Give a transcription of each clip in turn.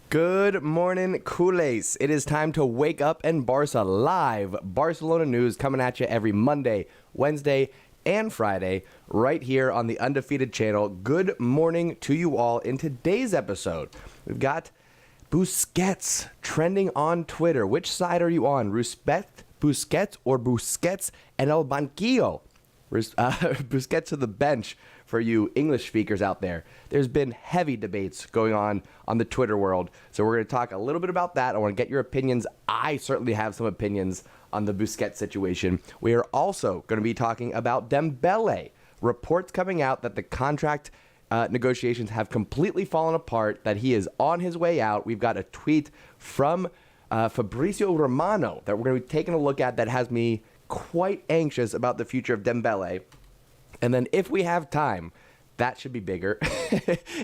Good morning, Culers. It is time to wake up and Barca live. Barcelona news coming at you every Monday, Wednesday, and Friday right here on the Undefeated channel. Good morning to you all. In today's episode, we've got Busquets trending on Twitter. Which side are you on? Busquets or Busquets and El Banquillo? Busquets to the bench for you English speakers out there. There's been heavy debates going on the Twitter world. So we're going to talk a little bit about that. I want to get your opinions. I certainly have some opinions on the Busquets situation. We are also going to be talking about Dembele. Reports coming out that the contract negotiations have completely fallen apart, that he is on his way out. We've got a tweet from Fabrizio Romano that we're going to be taking a look at that has me quite anxious about the future of Dembele. And then if we have time, that should be bigger.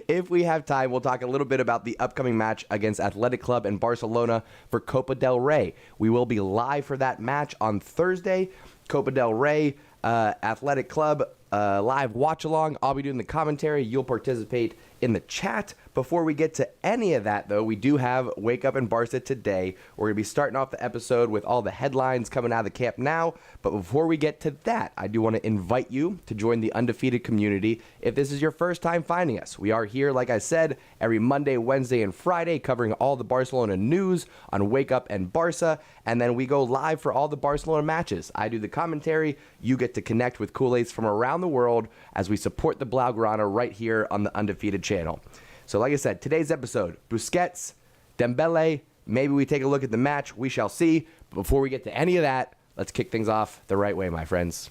If we have time, we'll talk a little bit about the upcoming match against Athletic Club and Barcelona for Copa del Rey. We will be live for that match on Thursday. Copa del Rey, Athletic Club, live watch along. I'll be doing the commentary. You'll participate in the chat. Before we get to any of that, though, we do have Wake Up in Barca today. We're going to be starting off the episode with all the headlines coming out of the Camp Nou. But before we get to that, I do want to invite you to join the Undefeated community. If this is your first time finding us, we are here, like I said, every Monday, Wednesday, and Friday, covering all the Barcelona news on Wake Up and Barca. And then we go live for all the Barcelona matches. I do the commentary. You get to connect with Culers from around the world as we support the Blaugrana right here on the Undefeated channel. So like I said, today's episode, Busquets, Dembele, maybe we take a look at the match. We shall see. But before we get to any of that, let's kick things off the right way, my friends.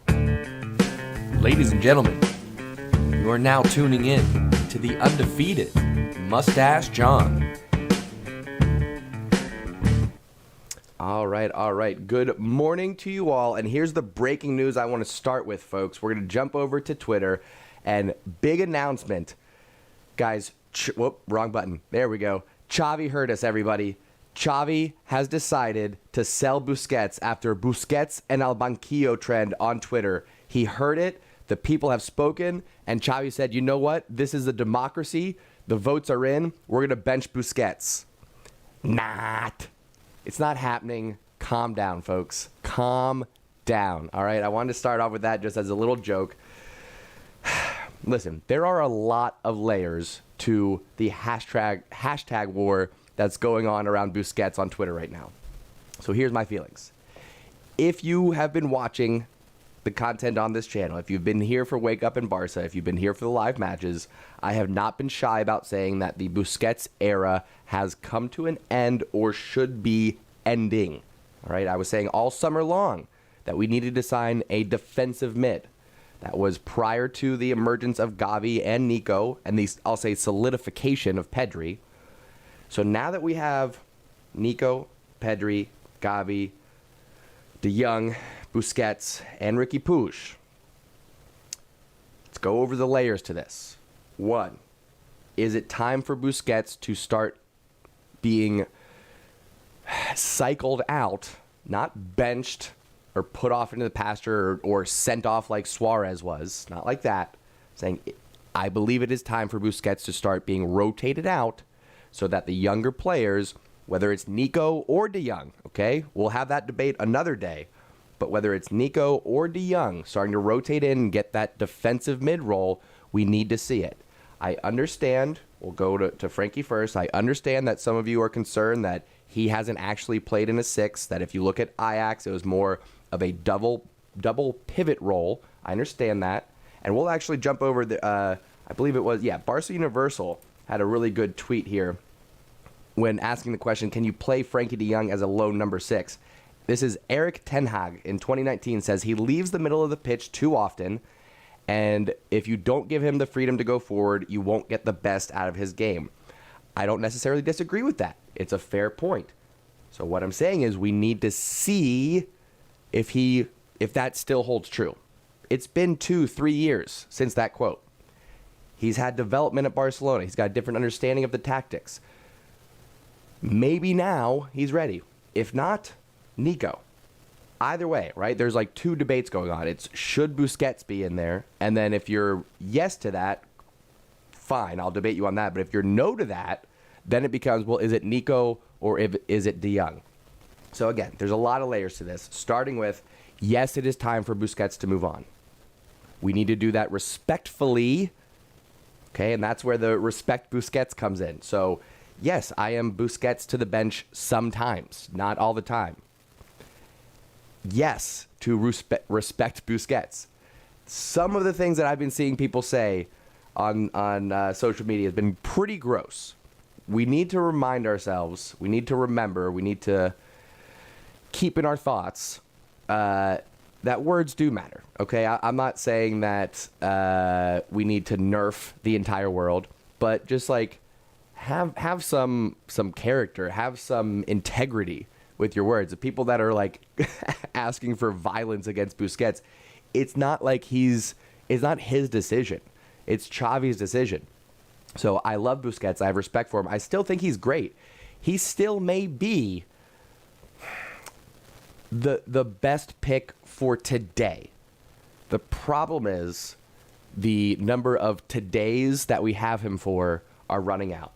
Ladies and gentlemen, you are now tuning in to the Undefeated Mustache John. All right. Good morning to you all. And here's the breaking news I want to start with, folks. We're going to jump over to Twitter and big announcement. Guys, wrong button. There we go. Xavi heard us, everybody. Xavi has decided to sell Busquets after Busquets and El Banquillo trend on Twitter. He heard it. The people have spoken. And Xavi said, you know what? This is a democracy. The votes are in. We're going to bench Busquets. It's not happening. Calm down, folks. Calm down. All right? I wanted to start off with that just as a little joke. Listen, there are a lot of layers to the hashtag war that's going on around Busquets on Twitter right now. So here's my feelings. If you have been watching the content on this channel, if you've been here for Wake Up in Barca, if you've been here for the live matches, I have not been shy about saying that the Busquets era has come to an end or should be ending. All right, I was saying all summer long that we needed to sign a defensive mid. That was prior to the emergence of Gavi and Nico and the, I'll say, solidification of Pedri. So now that we have Nico, Pedri, Gavi, De Jong, Busquets, and Ricky Puig, let's go over the layers to this. One, is it time for Busquets to start being cycled out, not benched, or put off into the pasture or sent off like Suarez was? Not like that. Saying, I believe it is time for Busquets to start being rotated out so that the younger players, whether it's Nico or De Jong, okay? We'll have that debate another day. But whether it's Nico or De Jong starting to rotate in and get that defensive mid-roll, we need to see it. I understand. We'll go to Frankie first. I understand that some of you are concerned that he hasn't actually played in a six, that if you look at Ajax, it was more of a double pivot role. I understand that. And we'll actually jump over the, I believe it was, Barca Universal had a really good tweet here when asking the question, can you play Frankie de Jong as a lone number 6? This is Eric Ten Hag in 2019 says he leaves the middle of the pitch too often, and if you don't give him the freedom to go forward, you won't get the best out of his game. I don't necessarily disagree with that. It's a fair point. So what I'm saying is we need to see if that still holds true. It's been 2-3 years since that quote. He's had development at Barcelona. He's got a different understanding of the tactics. Maybe now he's ready. If not, Nico. Either way, right? There's like two debates going on. It's should Busquets be in there? And then if you're yes to that, fine, I'll debate you on that. But if you're no to that, Then it becomes, well, is it Nico or is it De Jong? So again, there's a lot of layers to this, starting with, yes, it is time for Busquets to move on. We need to do that respectfully, okay? And that's where the respect Busquets comes in. So, yes, I am Busquets to the bench sometimes, not all the time. Yes, to respect Busquets. Some of the things that I've been seeing people say on social media has been pretty gross. We need to remind ourselves, we need to remember, we need to keep in our thoughts that words do matter, okay? I'm not saying that we need to nerf the entire world, but just like have some character, have some integrity with your words. The people that are like asking for violence against Busquets, it's not like it's not his decision. It's Xavi's decision. So I love Busquets. I have respect for him. I still think he's great. He still may be the best pick for today. The problem is the number of todays that we have him for are running out.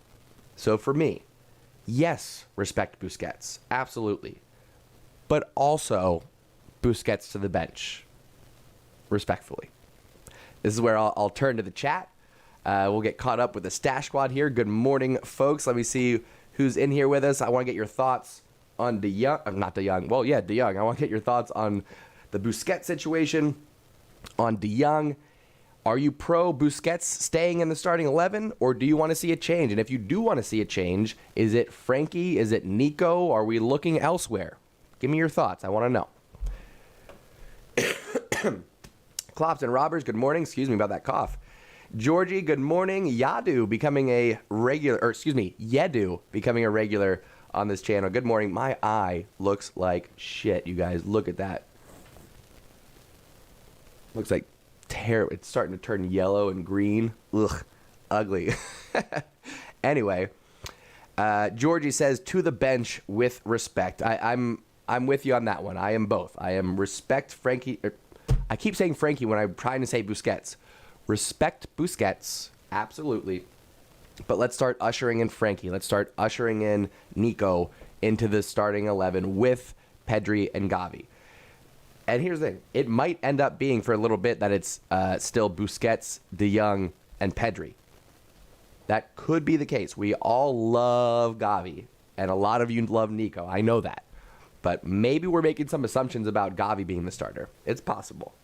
So for me, yes, respect Busquets. Absolutely. But also Busquets to the bench. Respectfully. This is where I'll turn to the chat. We'll get caught up with the Stash Squad here. Good morning, folks. Let me see who's in here with us. I want to get your thoughts on De Jong. Not De Jong. Well, yeah, De Jong. I want to get your thoughts on the Busquets situation, on De Jong. Are you pro Busquets staying in the starting 11, or do you want to see a change? And if you do want to see a change, is it Frankie? Is it Nico? Are we looking elsewhere? Give me your thoughts. I want to know. Klops and Robbers, good morning. Excuse me about that cough. Georgie, good morning. Yedu becoming a regular on this channel. Good morning. My eye looks like shit, you guys. Look at that. Looks like terrible. It's starting to turn yellow and green. Ugh, ugly. Anyway, Georgie says, to the bench with respect. I'm with you on that one. I am both. I am respect Frankie. I keep saying Frankie when I'm trying to say Busquets. Respect Busquets, absolutely. But let's start ushering in Frankie. Let's start ushering in Nico into the starting 11 with Pedri and Gavi. And here's the thing. It might end up being for a little bit that it's still Busquets, De Jong, and Pedri. That could be the case. We all love Gavi, and a lot of you love Nico. I know that. But maybe we're making some assumptions about Gavi being the starter. It's possible.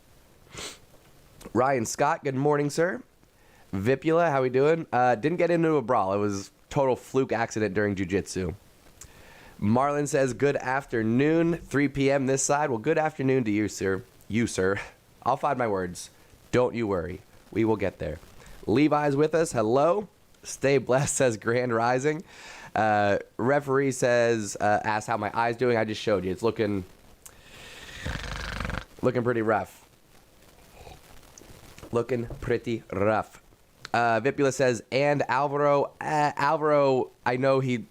Ryan Scott, good morning, sir. Vipula, how we doing? Didn't get into a brawl. It was total fluke accident during jiu-jitsu. Marlon says, good afternoon, 3 p.m. this side. Well, good afternoon to you, sir. You, sir. I'll find my words. Don't you worry. We will get there. Levi's with us. Hello. Stay blessed, says Grand Rising. Referee says, ask how my eye's doing. I just showed you. It's looking pretty rough. Looking pretty rough. Vipula says, and Alvaro, I know he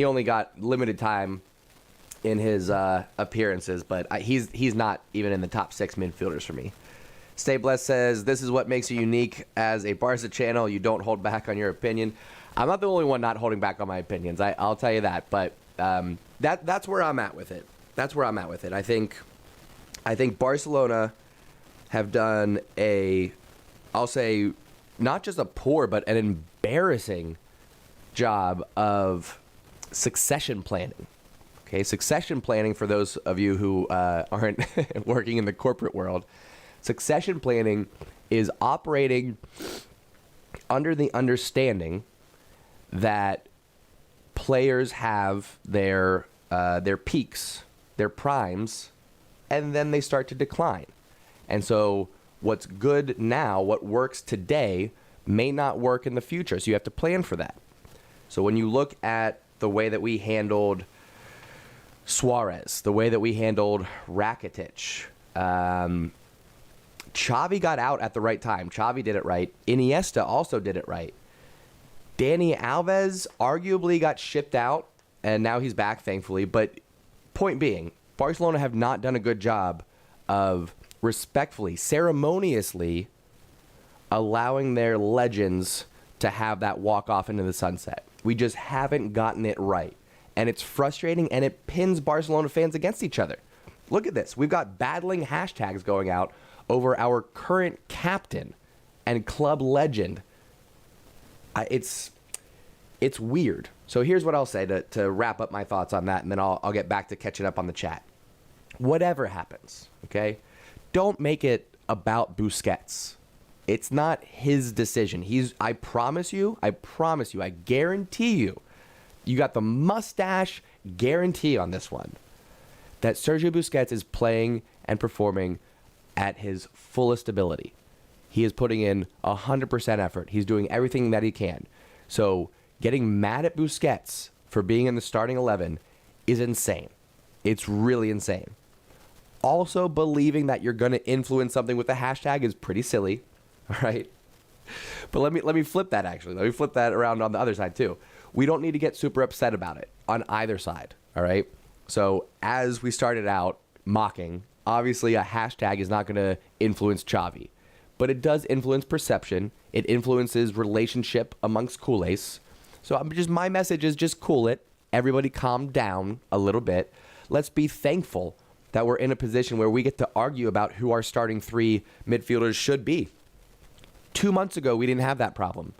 only got limited time in his appearances, but he's not even in the top 6 midfielders for me. Stay Blessed says, this is what makes you unique as a Barca channel. You don't hold back on your opinion. I'm not the only one not holding back on my opinions. I'll tell you that, but that's where I'm at with it. That's where I'm at with it. I think Barcelona have done I'll say, not just a poor, but an embarrassing job of succession planning. Okay, succession planning, for those of you who aren't working in the corporate world, succession planning is operating under the understanding that players have their peaks, their primes, and then they start to decline. And so what's good now, what works today, may not work in the future. So you have to plan for that. So when you look at the way that we handled Suarez, the way that we handled Rakitic, Xavi got out at the right time. Xavi did it right. Iniesta also did it right. Dani Alves arguably got shipped out, and now he's back, thankfully. But point being, Barcelona have not done a good job of respectfully, ceremoniously allowing their legends to have that walk off into the sunset. We just haven't gotten it right. And it's frustrating, and it pins Barcelona fans against each other. Look at this. We've got battling hashtags going out over our current captain and club legend. It's weird. So here's what I'll say to wrap up my thoughts on that, and then I'll get back to catching up on the chat. Whatever happens, okay, don't make it about Busquets. It's not his decision. I promise you, I guarantee you, you got the mustache guarantee on this one, that Sergio Busquets is playing and performing at his fullest ability. He is putting in 100% effort. He's doing everything that he can. So getting mad at Busquets for being in the starting 11 is insane. It's really insane. Also, believing that you're going to influence something with the hashtag is pretty silly, all right? But let me flip that, actually. Let me flip that around on the other side, too. We don't need to get super upset about it on either side, all right? So as we started out mocking, obviously a hashtag is not going to influence Xavi, but it does influence perception. It influences relationship amongst Culers. So my message is just cool it. Everybody calm down a little bit. Let's be thankful that we're in a position where we get to argue about who our starting 3 midfielders should be. 2 months ago, we didn't have that problem.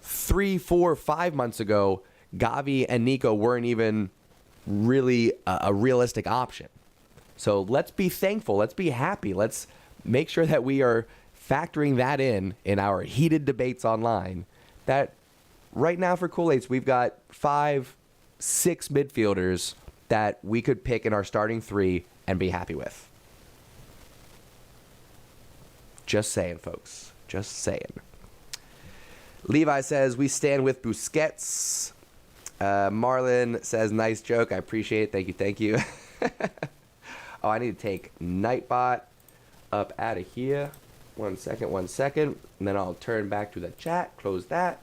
3, 4, 5 months ago, Gavi and Nico weren't even really a realistic option. So let's be thankful. Let's be happy. Let's make sure that we are factoring that in our heated debates online. That right now for Culers, we've got 5, 6 midfielders that we could pick in our starting 3 and be happy with. Just saying, folks. Just saying. Levi says, we stand with Busquets. Marlon says, nice joke. I appreciate it. Thank you. Oh, I need to take Nightbot up out of here. 1 second. And then I'll turn back to the chat. Close that.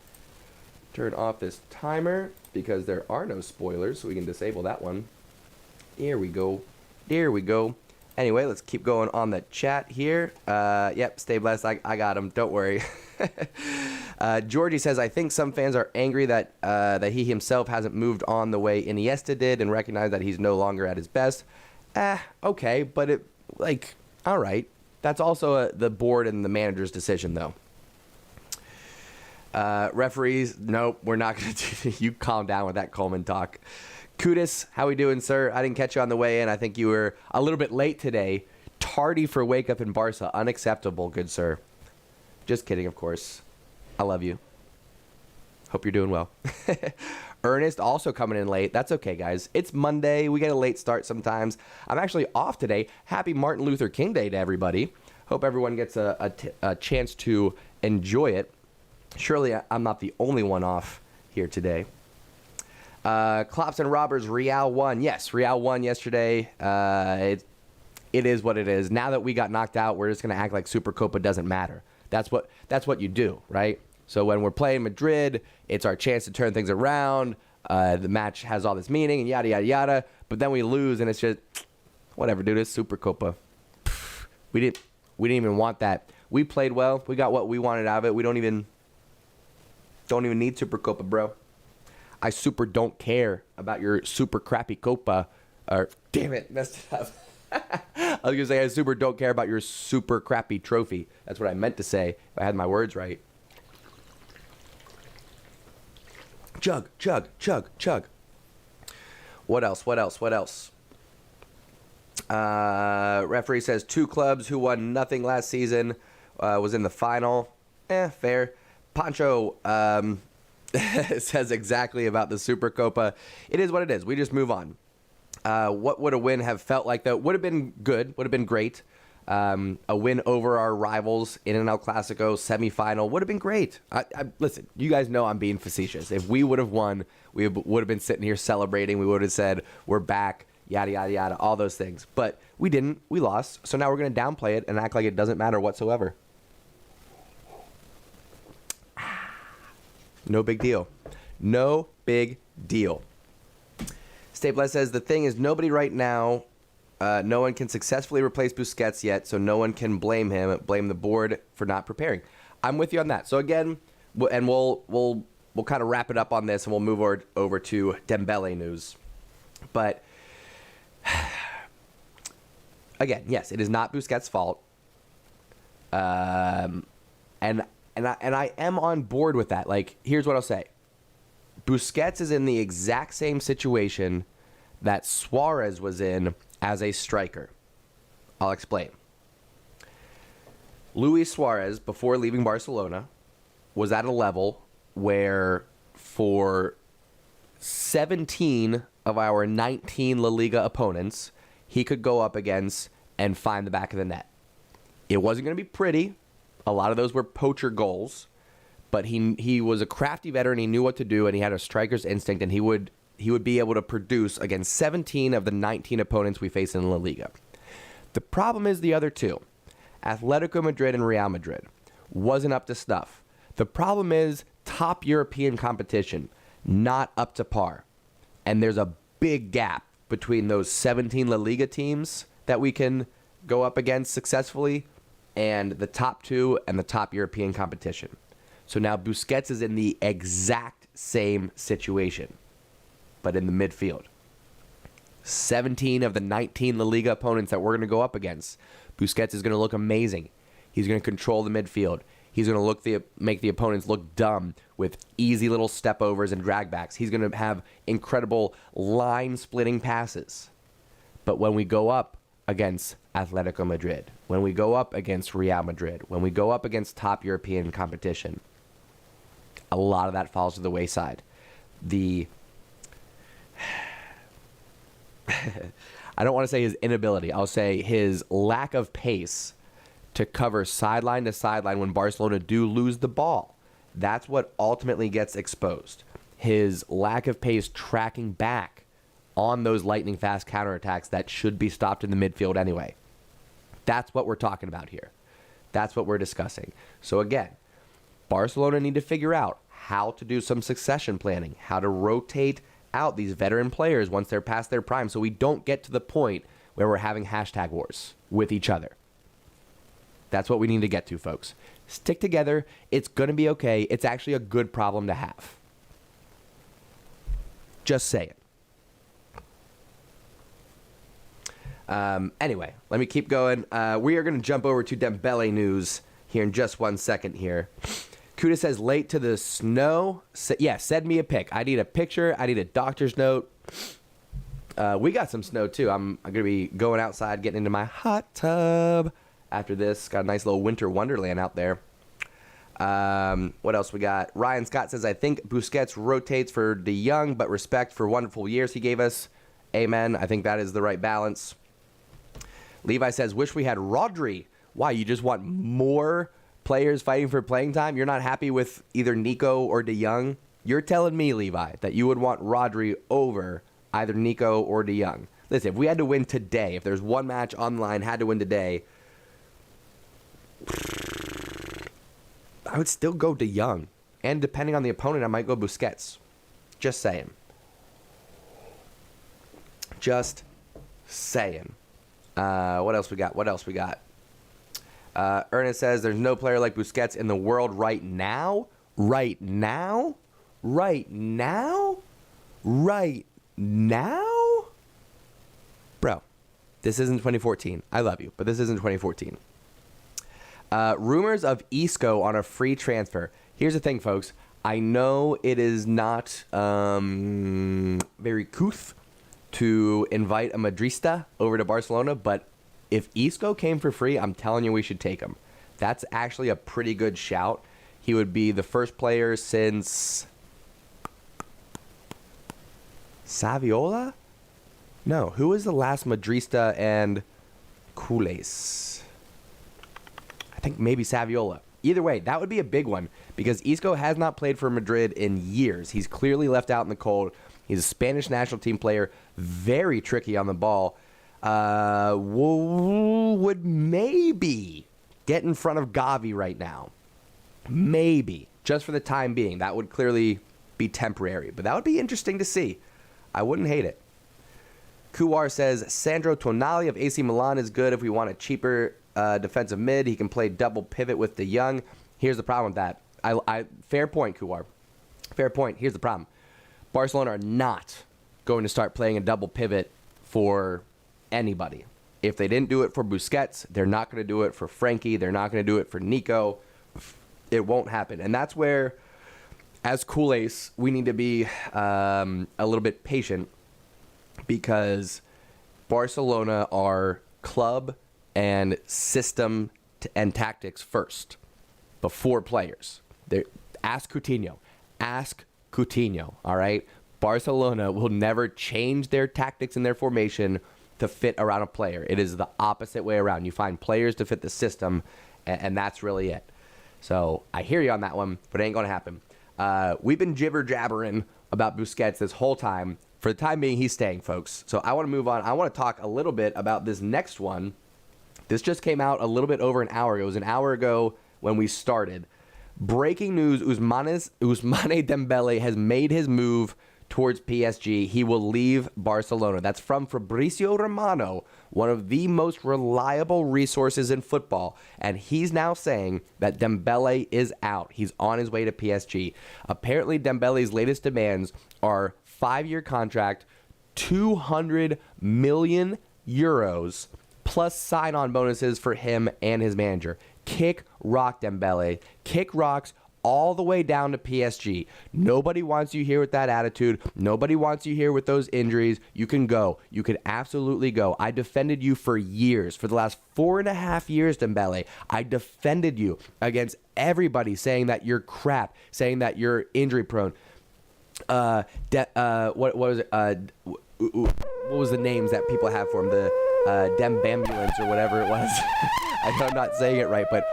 Turn off this timer because there are no spoilers, so we can disable that one. Here we go. Anyway, let's keep going on the chat here. Yep, stay blessed. I got him. Don't worry. Georgie says, I think some fans are angry that he himself hasn't moved on the way Iniesta did and recognize that he's no longer at his best. Okay, but all right. That's also the board and the manager's decision, though. Referees, nope, we're not going to do. You calm down with that Coleman talk. Kudis, how we doing, sir? I didn't catch you on the way in. I think you were a little bit late today. Tardy for wake up in Barca. Unacceptable, good sir. Just kidding, of course. I love you. Hope you're doing well. Ernest also coming in late. That's okay, guys. It's Monday. We get a late start sometimes. I'm actually off today. Happy Martin Luther King Day to everybody. Hope everyone gets a chance to enjoy it. Surely I'm not the only one off here today. Klops and Robbers, Real won. Yes, Real won yesterday. It is what it is. Now that we got knocked out, we're just going to act like Supercopa doesn't matter. That's what you do, right? So when we're playing Madrid, it's our chance to turn things around. The match has all this meaning and yada, yada, yada. But then we lose, and it's just, whatever, dude. It's Supercopa. We didn't even want that. We played well. We got what we wanted out of it. We don't even need Supercopa, bro. I super don't care about your super crappy Copa. Or, damn it, messed it up. I was going to say I super don't care about your super crappy trophy. That's what I meant to say if I had my words right. Chug, chug, chug, chug. What else? Referee says 2 clubs who won nothing last season was in the final. Fair. Pancho says exactly about the Supercopa. It is what it is. We just move on. What would a win have felt like, though? Would have been good. Would have been great. A win over our rivals in an El Clasico semifinal would have been great. Listen, you guys know I'm being facetious. If we would have won, we would have been sitting here celebrating. We would have said, we're back, yada, yada, yada, all those things. But we didn't. We lost. So now we're going to downplay it and act like it doesn't matter whatsoever. No big deal. No big deal. Stay Blessed says, the thing is, nobody right now, no one can successfully replace Busquets yet, so no one can blame him, blame the board for not preparing. I'm with you on that. So again, and we'll we'll kind of wrap it up on this, and we'll move over to Dembele news. But again, yes, it is not Busquets' fault, and I am on board with that. Like, here's what I'll say: Busquets is in the exact same situation that Suarez was in as a striker. I'll explain. Luis Suarez, before leaving Barcelona, was at a level where for 17 of our 19 La Liga opponents, he could go up against and find the back of the net. It wasn't going to be pretty. A lot of those were poacher goals, but he was a crafty veteran. He knew what to do, and he had a striker's instinct, and he would be able to produce against 17 of the 19 opponents we face in La Liga. The problem is the other two, Atletico Madrid and Real Madrid, wasn't up to snuff. The problem is top European competition, not up to par. And there's a big gap between those 17 La Liga teams that we can go up against successfully and the top two and the top European competition. So now Busquets is in the exact same situation, but in the midfield. 17 of the 19 La Liga opponents that we're going to go up against, Busquets is going to look amazing. He's going to control the midfield. He's going to make the opponents look dumb with easy little step overs and drag backs. He's going to have incredible line-splitting passes. But when we go up against Atletico Madrid, when we go up against Real Madrid, when we go up against top European competition, a lot of that falls to the wayside. I don't want to say his inability. I'll say his lack of pace to cover sideline to sideline when Barcelona do lose the ball. That's what ultimately gets exposed. His lack of pace tracking back on those lightning fast counterattacks that should be stopped in the midfield anyway. That's what we're talking about here. That's what we're discussing. So again, Barcelona need to figure out how to do some succession planning, how to rotate out these veteran players once they're past their prime so we don't get to the point where we're having hashtag wars with each other. That's what we need to get to, folks. Stick together. It's going to be okay. It's actually a good problem to have. Just saying. Anyway, let me keep going. We are going to jump over to Dembele news here in just 1 second here. Kuda says, late to the snow. Send me a pic. I need a picture. I need a doctor's note. We got some snow, too. I'm going to be going outside, getting into my hot tub after this. Got a nice little winter wonderland out there. What else we got? Ryan Scott says, I think Busquets rotates for De Jong, but respect for wonderful years he gave us. Amen. I think that is the right balance. Levi says, wish we had Rodri. Why, you just want more players fighting for playing time? You're not happy with either Nico or De Jong? You're telling me, Levi, that you would want Rodri over either Nico or De Jong. Listen, if we had to win today, if there's one match on the line, had to win today, I would still go De Jong. And depending on the opponent, I might go Busquets. Just saying. Just saying. What else we got? Ernest says, there's no player like Busquets in the world right now. Right now? Bro, this isn't 2014. I love you, but this isn't 2014. Rumors of Isco on a free transfer. Here's the thing, folks. I know it is not very couth to invite a Madrista over to Barcelona, but if Isco came for free, I'm telling you we should take him. That's actually a pretty good shout. He would be the first player since Saviola? No, who was the last Madrista and Culers? I think maybe Saviola. Either way, that would be a big one because Isco has not played for Madrid in years. He's clearly left out in the cold. He's a Spanish national team player, very tricky on the ball. Would maybe get in front of Gavi right now. Maybe. Just for the time being. That would clearly be temporary. But that would be interesting to see. I wouldn't hate it. Kuwar says, Sandro Tonali of AC Milan is good if we want a cheaper defensive mid. He can play double pivot with De Jong. Here's the problem with that. Fair point, Kuwar. Fair point. Here's the problem. Barcelona are not going to start playing a double pivot for anybody. If they didn't do it for Busquets, they're not going to do it for Frankie. They're not going to do it for Nico. It won't happen. And that's where, as Culers, we need to be a little bit patient, because Barcelona are club and system and tactics first before players. Ask Coutinho. Ask Coutinho, all right? Barcelona will never change their tactics and their formation to fit around a player. It is the opposite way around. You find players to fit the system, and that's really it. So I hear you on that one, but it ain't going to happen. We've been jibber-jabbering about Busquets this whole time. For the time being, he's staying, folks. So I want to move on. I want to talk a little bit about this next one. This just came out a little bit over an hour ago. It was an hour ago when we started. Breaking news, Ousmane Dembele has made his move towards PSG. He will leave Barcelona. That's from Fabrizio Romano, one of the most reliable resources in football. And he's now saying that Dembele is out. He's on his way to PSG. Apparently, Dembele's latest demands are 5-year contract, 200 million euros, plus sign-on bonuses for him and his manager. Kick rock, Dembele. Kick rocks all the way down to PSG. Nobody wants you here with that attitude. Nobody wants you here with those injuries. You can go. You can absolutely go. I defended you for years. For the last 4.5 years, Dembele, I defended you against everybody saying that you're crap, saying that you're injury prone. What was it? What was the names that people have for him? The Dembambulance or whatever it was. I know I'm not saying it right, but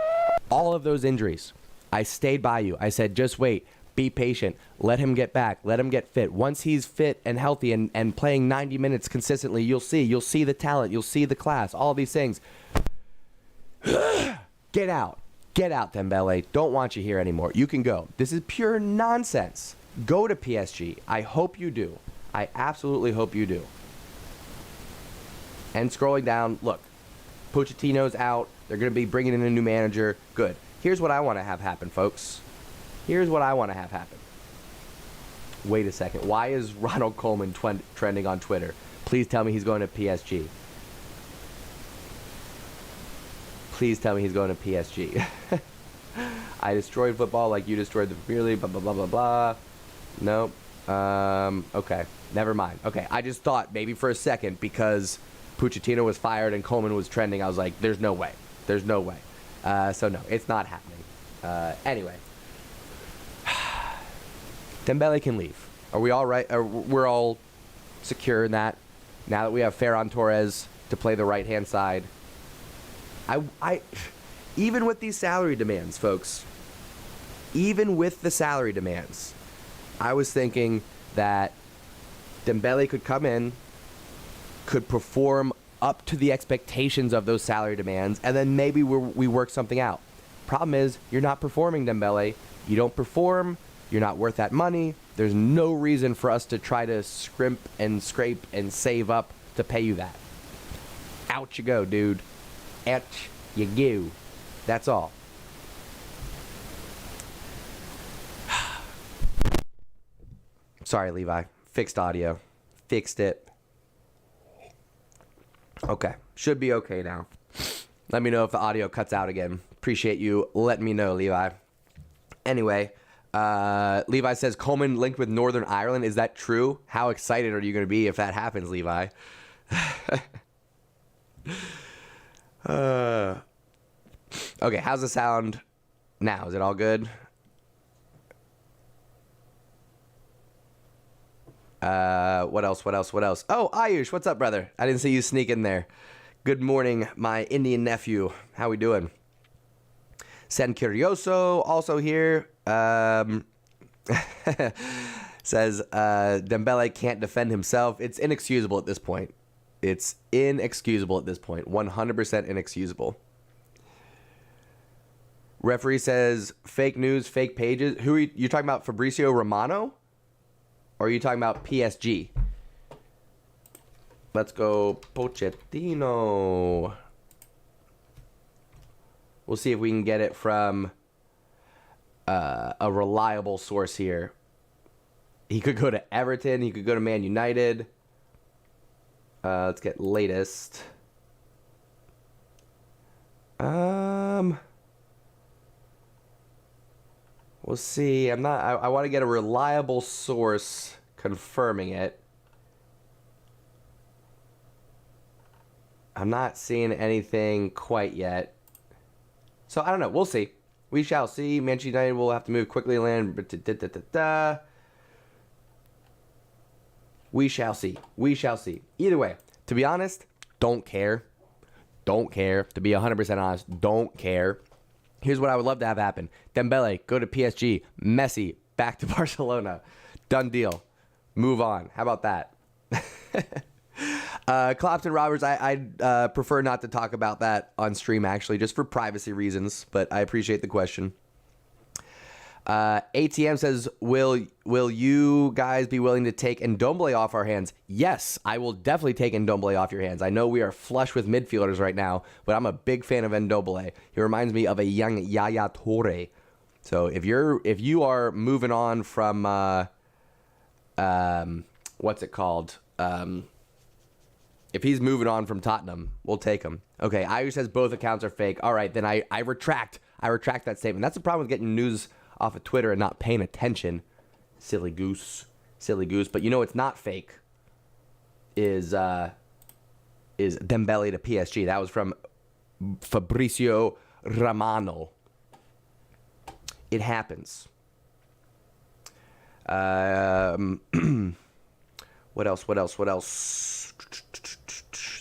all of those injuries, I stayed by you. I said, just wait, be patient, let him get back, let him get fit. Once he's fit and healthy and playing 90 minutes consistently, you'll see the talent, you'll see the class, all these things. Get out, Dembele. Don't want you here anymore. You can go. This is pure nonsense. Go to PSG. I hope you do. I absolutely hope you do. And scrolling down, look, Pochettino's out. They're going to be bringing in a new manager. Good. Here's what I want to have happen, folks. Here's what I want to have happen. Wait a second. Why is Ronald Koeman trending on Twitter? Please tell me he's going to PSG. Please tell me he's going to PSG. I destroyed football like you destroyed the Premier League, blah, blah, blah, blah, blah. Nope. Okay. Never mind. Okay. I just thought maybe for a second, because Pochettino was fired and Koeman was trending, I was like, there's no way. There's no way. So no, it's not happening. Anyway. Dembele can leave. Are we all right? We're all secure in that? Now that we have Ferran Torres to play the right-hand side. I even with these salary demands, folks, even with the salary demands, I was thinking that Dembele could come in, could perform up to the expectations of those salary demands, and then maybe we work something out. Problem is, you're not performing, Dembele. You don't perform. You're not worth that money. There's no reason for us to try to scrimp and scrape and save up to pay you that. Out you go, dude. Out you go. That's all. Sorry, Levi. Fixed audio. Fixed it. Okay. Should be okay now. Let me know if the audio cuts out again. Appreciate you letting me know, Levi. Anyway, Levi says Koeman linked with Northern Ireland. Is that true? How excited are you going to be if that happens, Levi? Okay, how's the sound now? Is it all good? What else? Oh, Ayush, what's up, brother? I didn't see you sneak in there. Good morning, my Indian nephew. How we doing? Sen Curioso, also here. Says Dembele can't defend himself. It's inexcusable at this point. 100% inexcusable. Referee says fake news, fake pages. Who are you talking about? Fabrizio Romano? Or are you talking about PSG? Let's go Pochettino. We'll see if we can get it from a reliable source here. He could go to Everton. He could go to Man United. Let's get latest. We'll see. I want to get a reliable source confirming it. I'm not seeing anything quite yet. So I don't know. We'll see. We shall see. Manchester United will have to move quickly. We shall see. We shall see. Either way, to be honest, don't care. Don't care. To be 100% honest, don't care. Here's what I would love to have happen. Dembele, go to PSG. Messi, back to Barcelona. Done deal. Move on. How about that? Clapton Roberts, I'd prefer not to talk about that on stream, actually, just for privacy reasons, but I appreciate the question. ATM says, will you guys be willing to take Ndombele off our hands? Yes, I will definitely take Ndombele off your hands. I know we are flush with midfielders right now, but I'm a big fan of Ndombele. He reminds me of a young Yaya Toure. So if you are moving on from what's it called? If he's moving on from Tottenham, we'll take him. Okay, Ayu says both accounts are fake. All right, then I retract. I retract that statement. That's the problem with getting news off of Twitter and not paying attention. Silly goose. Silly goose. But you know it's not fake is Dembele to PSG. That was from Fabrizio Romano. It happens. What else?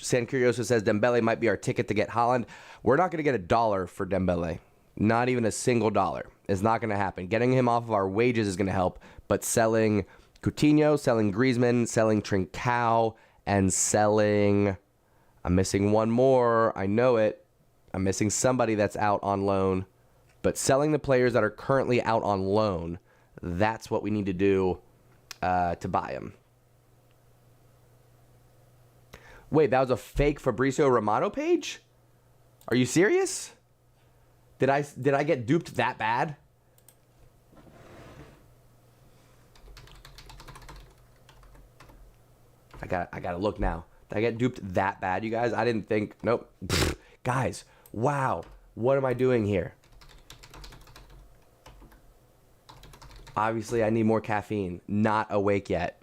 San Curioso says Dembele might be our ticket to get Haaland. We're not going to get $1 for Dembele. Not even a single dollar. It's not going to happen. Getting him off of our wages is going to help, but selling Coutinho, selling Griezmann, selling Trincao, and selling... I'm missing one more. I know it. I'm missing somebody that's out on loan. But selling the players that are currently out on loan, that's what we need to do to buy him. Wait, that was a fake Fabrizio Romano page? Are you serious? Did I get duped that bad? I gotta look now. Did I get duped that bad, you guys? I didn't think. Nope. Guys, wow. What am I doing here? Obviously, I need more caffeine. Not awake yet.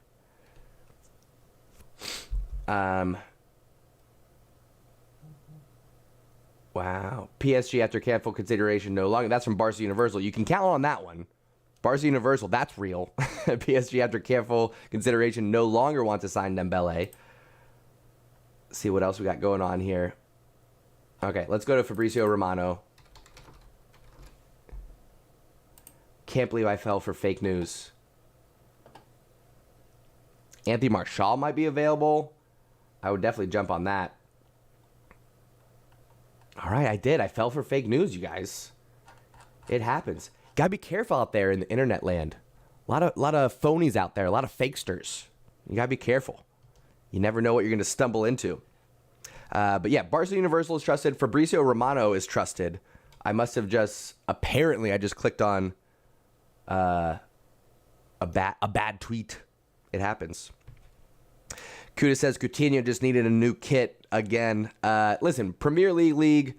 Wow. PSG after careful consideration no longer. That's from Barca Universal. You can count on that one. Barca Universal, that's real. PSG after careful consideration no longer wants to sign Dembele. See what else we got going on here. Okay, let's go to Fabrizio Romano. Can't believe I fell for fake news. Anthony Martial might be available. I would definitely jump on that. All right, I did. I fell for fake news, you guys. It happens. Gotta be careful out there in the internet land. A lot of phonies out there, a lot of fakesters. You gotta be careful. You never know what you're gonna stumble into. But yeah, Barca Universal is trusted. Fabrizio Romano is trusted. I must have apparently I just clicked on a bad tweet. It happens. Kuda says Coutinho just needed a new kit again. Listen, Premier League,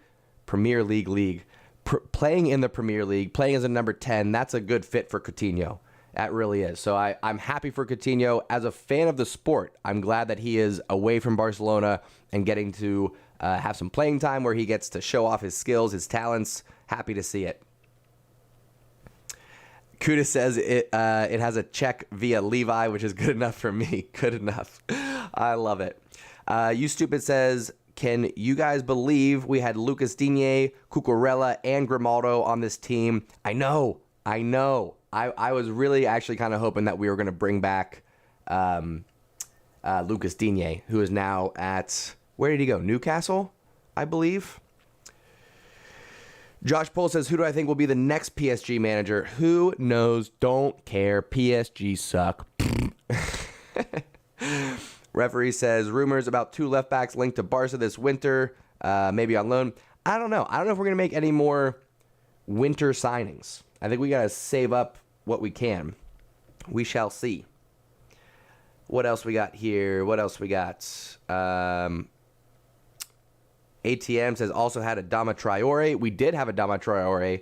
playing in the Premier League, playing as a number 10, that's a good fit for Coutinho. That really is. So I'm happy for Coutinho. As a fan of the sport, I'm glad that he is away from Barcelona and getting to have some playing time where he gets to show off his skills, his talents. Happy to see it. Kuda says it has a check via Levi, which is good enough for me. Good enough. I love it. You Stupid says, can you guys believe we had Lucas Digne, Cucurella, and Grimaldo on this team? I know. I was really actually kind of hoping that we were going to bring back Lucas Digne, who is now at, where did he go? Newcastle, I believe. Josh Pohl says, who do I think will be the next PSG manager? Who knows? Don't care. PSG suck. Referee says, rumors about 2 left backs linked to Barca this winter, maybe on loan. I don't know. I don't know if we're going to make any more winter signings. I think we got to save up what we can. We shall see. What else we got here? ATM says also had a Dama Traore. We did have a Dama Traore.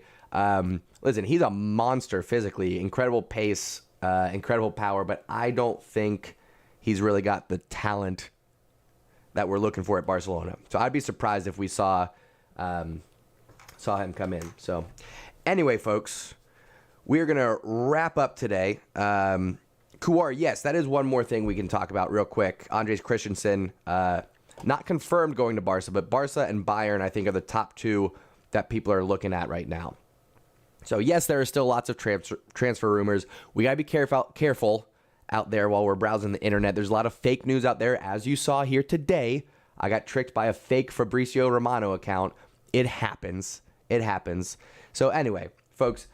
Listen, he's a monster physically. Incredible pace, incredible power, but I don't think he's really got the talent that we're looking for at Barcelona. So I'd be surprised if we saw him come in. So anyway, folks, we're going to wrap up today. Kuar, yes, that is one more thing we can talk about real quick. Andres Christensen, not confirmed going to Barca, but Barca and Bayern, I think, are the top two that people are looking at right now. So yes, there are still lots of transfer rumors. We got to be careful out there while we're browsing the internet. There's a lot of fake news out there. As you saw here today, I got tricked by a fake Fabrizio Romano account. It happens. It happens. So anyway, folks,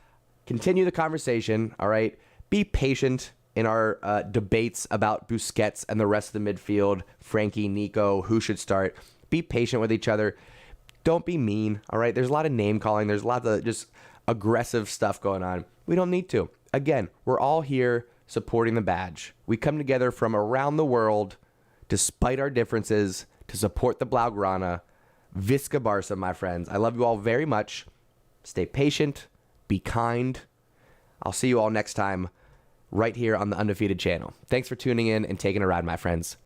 continue the conversation, all right? Be patient in our debates about Busquets and the rest of the midfield, Frankie, Nico, who should start. Be patient with each other. Don't be mean, all right? There's a lot of name calling. There's a lot of just aggressive stuff going on. We don't need to. Again, we're all here supporting the badge. We come together from around the world, despite our differences, to support the Blaugrana. Visca Barca, my friends. I love you all very much. Stay patient. Be kind. I'll see you all next time right here on the Undefeated channel. Thanks for tuning in and taking a ride, my friends.